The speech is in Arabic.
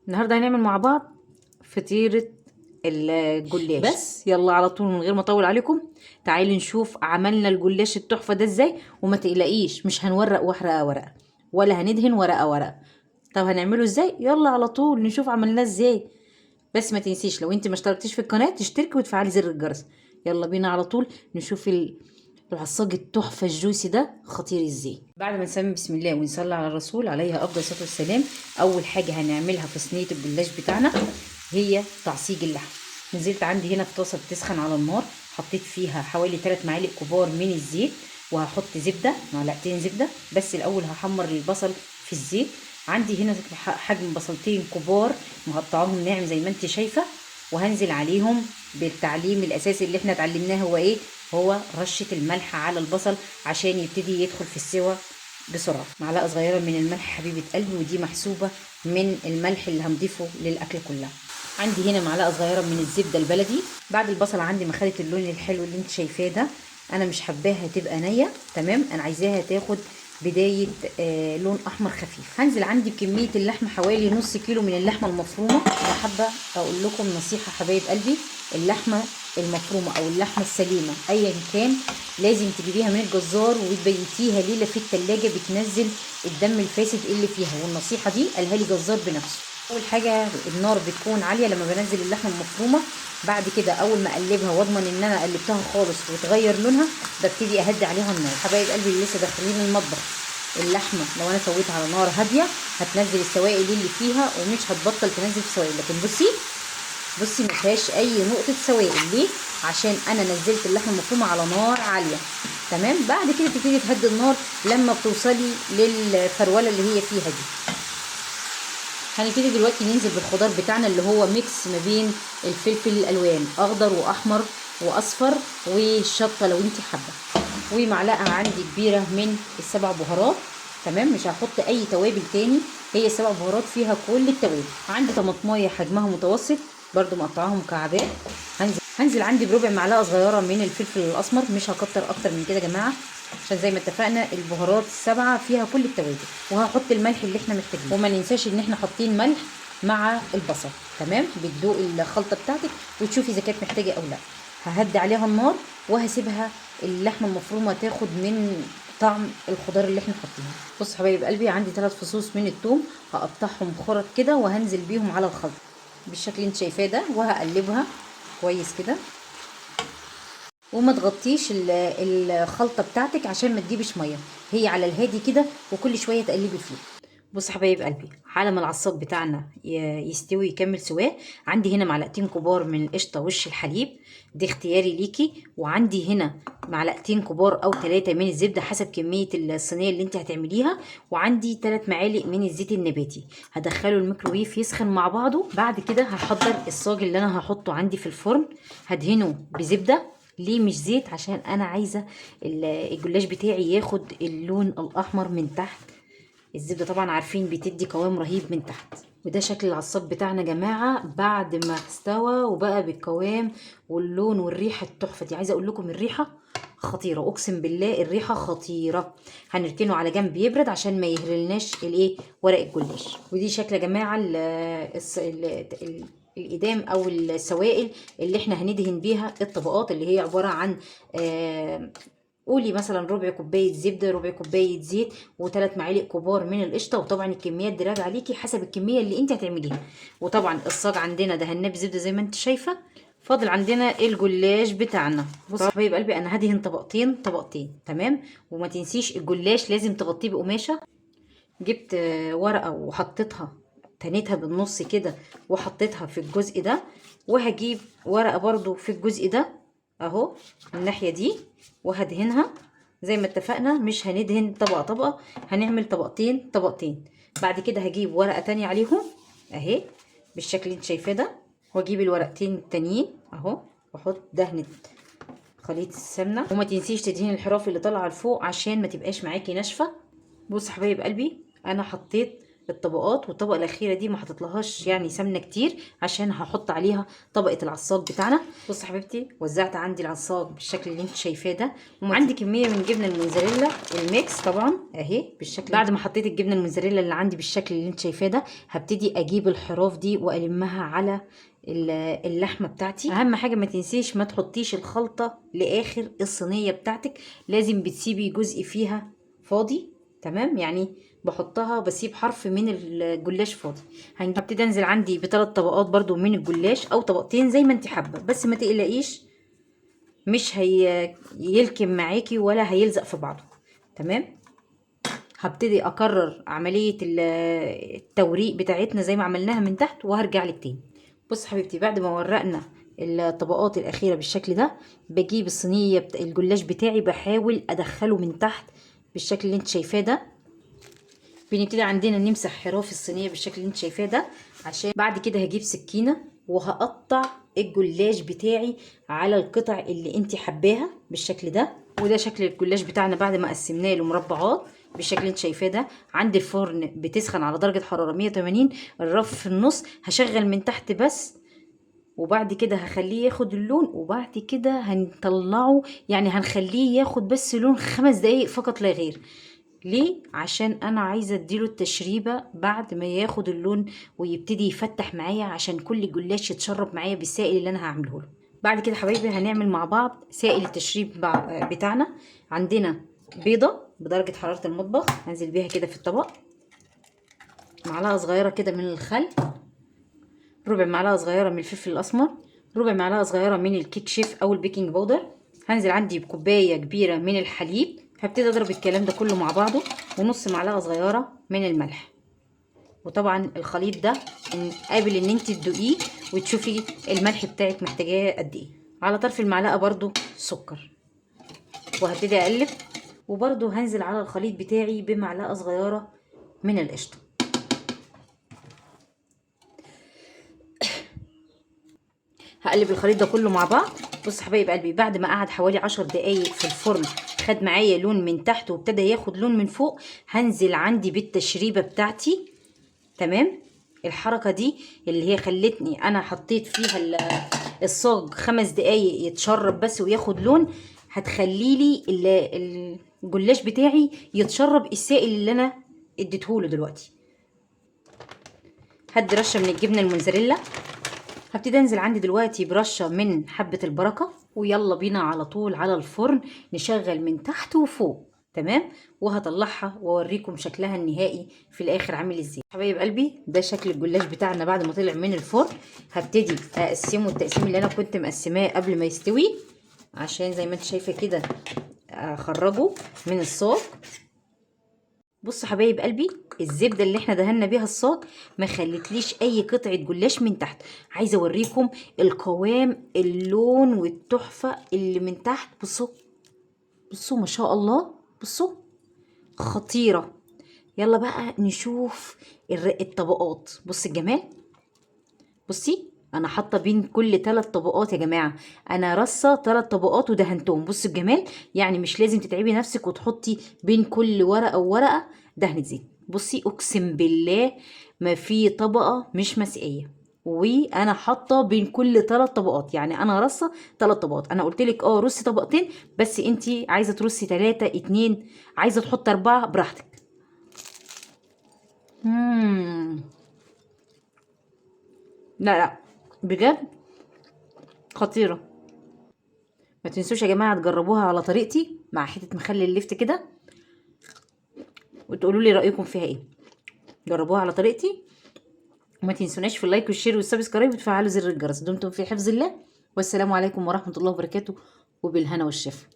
النهارده هنعمل مع بعض فطيرة الجلاش. بس يلا على طول من غير ما اطول عليكم، تعالي نشوف عملنا الجلاش التحفة ده ازاي. وما تقلقيش، مش هنورق ورقة ولا هندهن ورقة. طب هنعمله ازاي؟ يلا على طول نشوف عملناه ازاي. بس ما تنسيش لو انت ما اشتركتيش في القناة تشتركي وتفعلي زر الجرس. يلا بينا على طول نشوف العصاج التحفة الجوسي ده خطير ازاي. بعد ما نسمي بسم الله ونصلي على الرسول عليه افضل الصلاة والسلام، اول حاجة هنعملها في صينية الجلاش بتاعنا هي تعصيج اللحم. نزلت عندي هنا في طاسة بتسخن على النار، حطيت فيها حوالي 3 معالق كبار من الزيت، وهحط زبدة، معلقتين زبدة. بس الاول هحمر البصل في الزيت. عندي هنا حجم بصلتين كبار مقطعاهم ناعم زي ما انت شايفة، وهنزل عليهم بالتعليم الاساسي اللي احنا اتعلمناه. هو ايه؟ هو رشة الملح على البصل عشان يبتدي يدخل في السوا بسرعة. معلقة صغيرة من الملح حبيبة قلبي، ودي محسوبة من الملح اللي هنضيفه للأكل كلها. عندي هنا معلقة صغيرة من الزبدة البلدي. بعد البصل عندي ما خدت اللون الحلو اللي انت شايفاه ده، انا مش حباها تبقى نية، تمام، انا عايزاها تاخد بداية لون احمر خفيف. هنزل عندي بكمية اللحمة حوالي نص كيلو من اللحمة المفرومة. انا حابة اقول لكم نصيحة حبايب قلبي، اللحمة المفرومة او اللحمة السليمة ايا كان لازم تجيبيها من الجزار وتبيتيها ليلة في التلاجة، بتنزل الدم الفاسد اللي فيها. والنصيحة دي قالها لي جزار بنفسه. اول حاجه النار بتكون عاليه لما بنزل اللحمه المفرومه. بعد كده اول ما اقلبها واضمن ان انا قلبتها خالص وتغير لونها، ببتدي اهدي عليها النار. حبايب قلبي اللي لسه داخلين المطبخ، اللحمه لو انا سويتها على نار هاديه هتنزل السوائل اللي فيها ومش هتبطل تنزل في سوائل. لكن بصي ما فيهاش اي نقطه سوائل. ليه؟ عشان انا نزلت اللحمه المفرومه على نار عاليه. تمام. بعد كده تبتدي تهدي النار لما بتوصلي للفروله اللي هي فيها دي. هنبتدي دلوقتي ننزل بالخضار بتاعنا اللي هو ميكس ما بين الفلفل الالوان اخضر واحمر واصفر والشطه لو انت حابه، ومعلقه عندي كبيره من السبع بهارات. تمام، مش هحط اي توابل تاني، هي السبع بهارات فيها كل التوابل. عندي طماطمايه حجمها متوسط برضو مقطعاها مكعبات. هنزل عندي بربع معلقه صغيره من الفلفل الاسمر، مش هكتر اكتر من كده يا جماعه عشان زي ما اتفقنا البهارات السبعه فيها كل التوابل. وهحط الملح اللي احنا محتاجينه، وما ننساش ان احنا حاطين ملح مع البصل. تمام، بتدوقي الخلطه بتاعتك وتشوفي اذا كانت محتاجه او لا. ههدي عليها النار وهسيبها اللحمه المفرومه تاخد من طعم الخضار اللي احنا حاطينه. بص حبايب قلبي، عندي 3 فصوص من الثوم هقطعهم خرط كده وهنزل بيهم على الخلطه بالشكل اللي انت شايفاه ده، وهقلبها كويس كده. وما تغطيش الخلطه بتاعتك عشان ما تجيبش ميه، هي على الهادي كده وكل شويه تقلبي فيه. بص حبايب قلبي، على ما العصاج بتاعنا يستوي يكمل سواه، عندي هنا معلقتين كبار من القشطه وش الحليب، دي اختياري ليكي. وعندي هنا معلقتين كبار او 3 من الزبده حسب كميه الصينيه اللي انت هتعمليها. وعندي 3 معالق من الزيت النباتي. هدخله الميكروويف يسخن مع بعضه. بعد كده هحضر الصاج اللي انا هحطه عندي في الفرن، هدهنه بزبده. ليه مش زيت؟ عشان انا عايزه الجلاش بتاعي ياخد اللون الاحمر من تحت. الزبده طبعا عارفين بتدي قوام رهيب من تحت. وده شكل العصاج بتاعنا يا جماعه بعد ما استوى وبقى بالقوام واللون والريحه التحفه دي. عايزه اقول لكم الريحه خطيره، اقسم بالله الريحه خطيره. هنركنه على جنب يبرد عشان ما يهرلناش الايه، ورق الجلاش. ودي شكل يا جماعه الإدام أو السوائل اللي احنا هندهن بيها الطبقات، اللي هي عبارة عن قولي مثلا ربع كوباية زبدة، ربع كوباية زيت، و3 معالق كبار من القشطة. وطبعا الكميات دي راجعة عليكي حسب الكمية اللي انت هتعمليها. وطبعا الصاج عندنا دهناه بزبدة زي ما انت شايفة. فاضل عندنا الجلاش بتاعنا. بص حبايب قلبي، انا هدهن طبقتين طبقتين، تمام. وما تنسيش الجلاش لازم تغطيه بقماشة. جبت ورقة وحطيتها، تنيتها بالنص كده وحطيتها في الجزء ده، وهجيب ورقة برضو في الجزء ده اهو الناحية دي، وهدهنها زي ما اتفقنا. مش هندهن طبقة طبقة، هنعمل طبقتين طبقتين. بعد كده هجيب ورقة تانية عليهم اهي بالشكل اللي انت شايفاه ده، واجيب الورقتين التانيين اهو واحط دهنة خليط السمنة. وما تنسيش تدهين الحراف اللي طالعة لفوق عشان ما تبقاش معاكي ناشفة. بص حبايب قلبي، انا حطيت الطبقات، والطبقه الاخيره دي ما حطيتلهاش يعني سمنه كتير عشان هحط عليها طبقه العصاج بتاعنا. بص يا حبيبتي، وزعت عندي العصاج بالشكل اللي انت شايفاه ده، وعندي كميه من جبنه الموزاريلا الميكس طبعا اهي بالشكل. بعد ما حطيت الجبنه الموزاريلا اللي عندي بالشكل اللي انت شايفاه ده، هبتدي اجيب الحراف دي والمها على اللحمه بتاعتي. اهم حاجه ما تنسيش ما تحطيش الخلطه لاخر الصينيه بتاعتك، لازم بتسيبي جزء فيها فاضي. تمام، يعني بحطها بسيب حرف من الجلاش فاضي. هبتدي انزل عندي بثلاث طبقات برضو من الجلاش او طبقتين زي ما انت حابه، بس ما تقلقيش مش هيلكم معاكي ولا هيلزق في بعضه. تمام، هبتدي اكرر عمليه التوريق بتاعتنا زي ما عملناها من تحت وهرجع لك تاني. بص حبيبتي، بعد ما ورقنا الطبقات الاخيره بالشكل ده، بجيب الصينيه الجلاش بتاعي بحاول ادخله من تحت بالشكل اللي انت شايفاه ده. بنبتدي عندنا نمسح حراف الصينيه بالشكل اللي انت شايفاه ده، عشان بعد كده هجيب سكينه وهقطع الجلاش بتاعي على القطع اللي انت حباها بالشكل ده. وده شكل الجلاش بتاعنا بعد ما قسمناه لمربعات بالشكل اللي انت شايفاه ده. عندي الفرن بتسخن على درجه حراره 180، الرف في النص، هشغل من تحت بس، وبعد كده هخليه ياخد اللون، وبعد كده هنطلعه يعني هنخليه ياخد بس لون 5 دقايق فقط لا غير. ليه؟ عشان انا عايزه اديله التشريبه بعد ما ياخد اللون ويبتدي يفتح معايا، عشان كل جلاش يتشرب معايا بالسائل اللي انا هعمله له. بعد كده حبايبي هنعمل مع بعض سائل التشريب بتاعنا. عندنا بيضه بدرجه حراره المطبخ، هنزل بيها كده في الطبق، معلقه صغيره كده من الخل، ربع معلقه صغيره من الفلفل الاسمر، ربع معلقه صغيره من الكيك شيف او البيكنج باودر. هنزل عندي بكوبايه كبيره من الحليب، هبتدي اضرب الكلام ده كله مع بعضه، ونص معلقه صغيره من الملح. وطبعا الخليط ده قابل ان انت تدوقيه وتشوفي الملح بتاعك محتاجاه قد ايه. على طرف المعلقه برضو سكر، وهبتدي اقلب. وبرضو هنزل على الخليط بتاعي بمعلقه صغيره من القشطه. هقلب الخليط ده كله مع بعض. بص حبايب قلبي، بعد ما قعد حوالي 10 دقايق في الفرن، خد معايا لون من تحت وابتدى ياخد لون من فوق، هنزل عندي بالتشريبه بتاعتي. تمام، الحركه دي اللي هي خلتني انا حطيت فيها الصاج 5 دقايق يتشرب بس وياخد لون، هتخلي لي الجلاش بتاعي يتشرب السائل اللي انا اديتهوله دلوقتي. هدي رشه من الجبنه الموزاريلا، هبتدي انزل عندي دلوقتي برشه من حبه البركه، ويلا بينا على طول على الفرن نشغل من تحت وفوق. تمام، وهطلعها واوريكم شكلها النهائي في الاخر عامل ازاي. حبايب قلبي، ده شكل الجلاش بتاعنا بعد ما طلع من الفرن. هبتدي اقسمه التقسيم اللي انا كنت مقسماه قبل ما يستوي، عشان زي ما انت شايفه كده اخرجه من الصاج. بص حبايب قلبي، الزبده اللي احنا دهنا بيها الصاج ما خلتليش اي قطعه جلاش من تحت. عايزه اوريكم القوام، اللون والتحفه اللي من تحت. بصوا بصوا ما شاء الله، بصوا خطيره. يلا بقى نشوف الطبقات. بص الجمال، بصي انا حاطه بين كل 3 طبقات يا جماعه، انا رصه 3 طبقات ودهنتهم. بص الجمال، يعني مش لازم تتعبي نفسك وتحطي بين كل ورقه وورقه دهنه زيت. بصي اقسم بالله ما في طبقه مش مسقيه، وانا حاطه بين كل 3 طبقات، يعني انا رصه 3 طبقات. انا قلت لك رصي طبقتين بس، انتي عايزه ترصي 3 2، عايزه تحطي 4 براحتك. لا لا، بجد خطيره. ما تنسوش يا جماعه تجربوها على طريقتي مع حته مخلل اللفت كده، وتقولوا لي رايكم فيها ايه. جربوها على طريقتي، وما تنسوناش في اللايك والشير والسبسكرايب وتفعلوا زر الجرس. دمتم في حفظ الله، والسلام عليكم ورحمه الله وبركاته، وبالهنا والشفا.